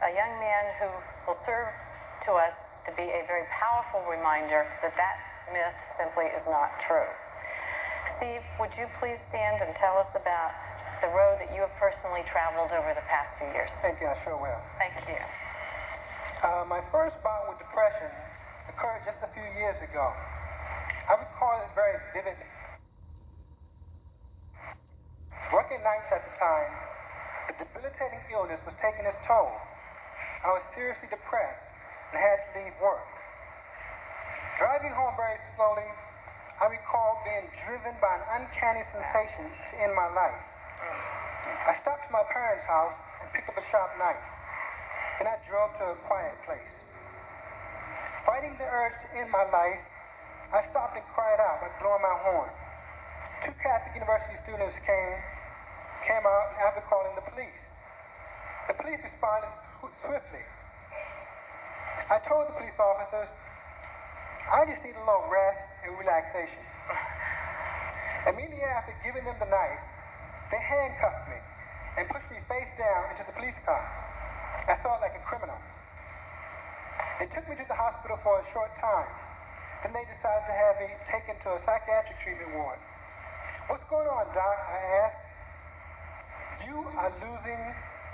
a young man who will serve to us to be a very powerful reminder that that myth simply is not true. Steve, would you please stand and tell us about the road that you have personally traveled over the past few years? Thank you, I sure will. Thank you. My first bout with depression occurred just a few years ago. I recall it very vividly. Working nights at the time, the debilitating illness was taking its toll. I was seriously depressed and had to leave work. Driving home very slowly, I recall being driven by an uncanny sensation to end my life. I stopped at my parents' house and picked up a sharp knife. Then I drove to a quiet place. Fighting the urge to end my life, I stopped and cried out by blowing my horn. 2 Catholic University students came out after calling the police. The police responded swiftly. I told the police officers, I just need a little rest and relaxation. Immediately after giving them the knife, they handcuffed me and pushed me face down into the police car. I felt like a criminal. They took me to the hospital for a short time. Then they decided to have me taken to a psychiatric treatment ward. What's going on, Doc? I asked. You are losing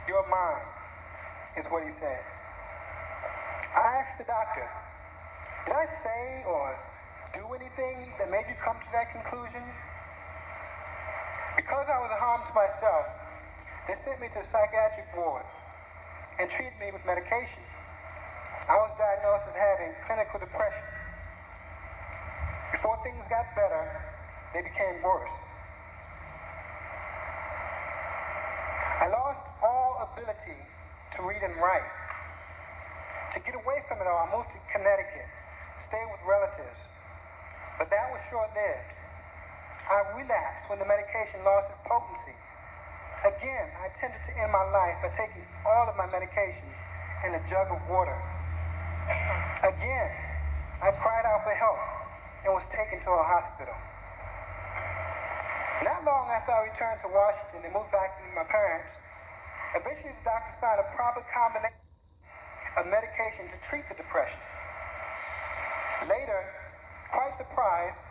your mind, is what he said. I asked the doctor, did I say or do anything that made you come to that conclusion? Because I was a harm to myself, they sent me to a psychiatric ward and treated me with medication. I was diagnosed as having clinical depression. Before things got better, they became worse. I lost all ability to read and write. To get away from it all, I moved to Connecticut, stayed with relatives. But that was short-lived. I relapsed when the medication lost its potency. Again, I attempted to end my life by taking all of my medication and a jug of water. Again, I cried out for help and was taken to a hospital. Not long after I returned to Washington and moved back with my parents, eventually the doctors found a proper combination of medication to treat the depression. Later, quite surprised,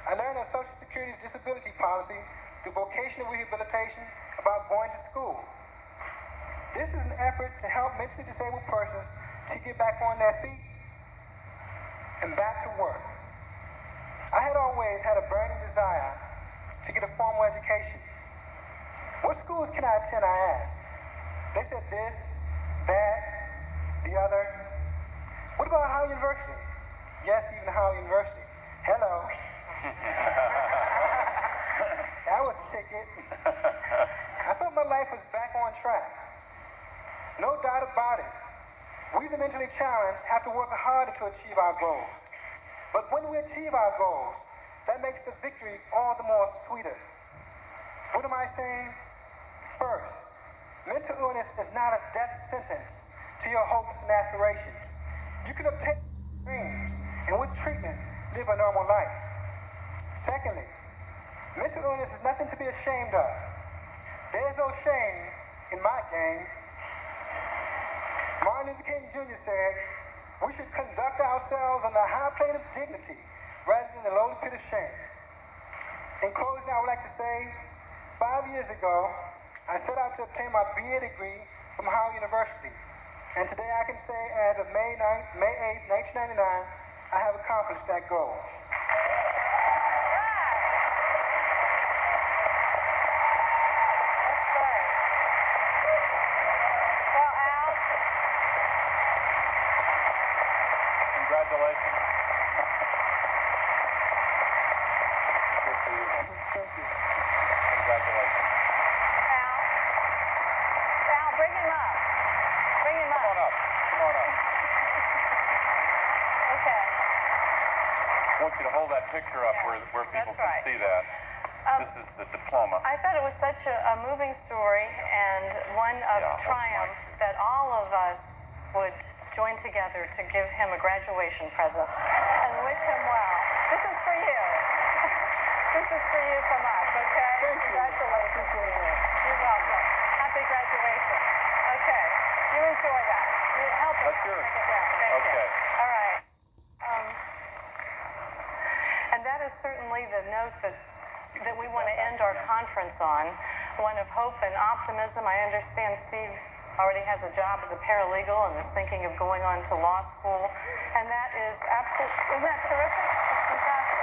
I learned of Social Security's disability policy through vocational rehabilitation about going to school. This is an effort to help mentally disabled persons to get back on their feet and back to work. I had always had a burning desire to get a formal education. What schools can I attend, I asked. They said this, that, the other. What about Howard University? Yes, even Howard University. Hello. That was the ticket. I felt my life was back on track. No doubt about it. We, the mentally challenged, have to work harder to achieve our goals. But when we achieve our goals, that makes the victory all the more sweeter. What am I saying? First, mental illness is not a death sentence to your hopes and aspirations. You can obtain dreams and with treatment, live a normal life. Secondly, mental illness is nothing to be ashamed of. There's no shame in my game. Martin Luther King Jr. said, we should conduct ourselves on the high plane of dignity rather than the lowly pit of shame. In closing, I would like to say, 5 years ago, I set out to obtain my BA degree from Howard University. And today I can say, as of May 8, 1999, I have accomplished that goal. Congratulations. Good for you. Thank you. Congratulations. Al, bring him up. Bring him up. Come on up. Come on up. Okay. I want you to hold that picture up where people That's right. can see that. This is the diploma. I thought it was such a moving story and one of triumph that all of us would join together to give him a graduation present and wish him well. This is for you. This is for you from us, okay? Thank you. Congratulations. Thank you. You're welcome. Happy graduation. Okay. You enjoy that. Help us. That's yours. Take it down. Thank you. Okay. All right. And that is certainly the note that we want to end our conference on, one of hope and optimism. I understand Steve already has a job as a paralegal and is thinking of going on to law school, and that is absolutely, isn't that terrific? That's fantastic.